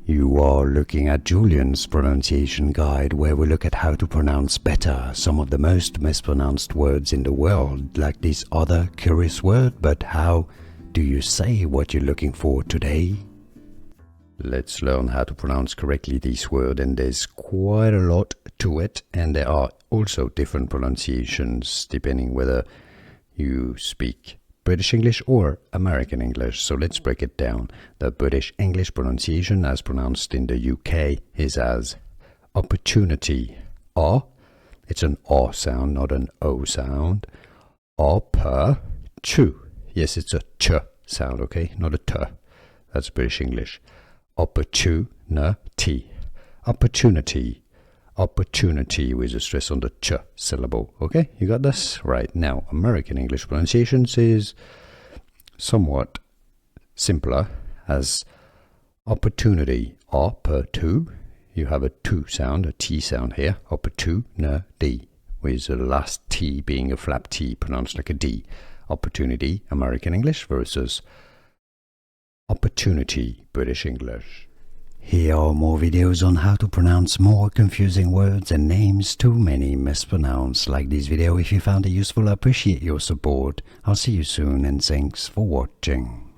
You are looking at Julian's pronunciation guide, where we look at how to pronounce better some of the most mispronounced words in the world, like this other curious word. But how do you say what you're looking for today? Let's learn how to pronounce correctly this word, and there's quite a lot to it, and there are also different pronunciations depending whether you speak British English or American English. So let's break it down. The British English pronunciation, as pronounced in the UK, is as opportunity. It's an O sound, not an O sound. Opportunity. Yes, it's a ch sound, okay, not a t. That's British English. Opportunity. Opportunity. Opportunity with a stress on the ch syllable. Okay, you got this? Right. Now, American English pronunciations is somewhat simpler, as opportunity. Opportu. You have a tu sound, a t sound here. Opportunity, with the last t being a flap t pronounced like a d. Opportunity, American English, versus opportunity, British English. Here are more videos on how to pronounce more confusing words and names too many mispronounced. Like this video if you found it useful. I appreciate your support. I'll see you soon, and thanks for watching.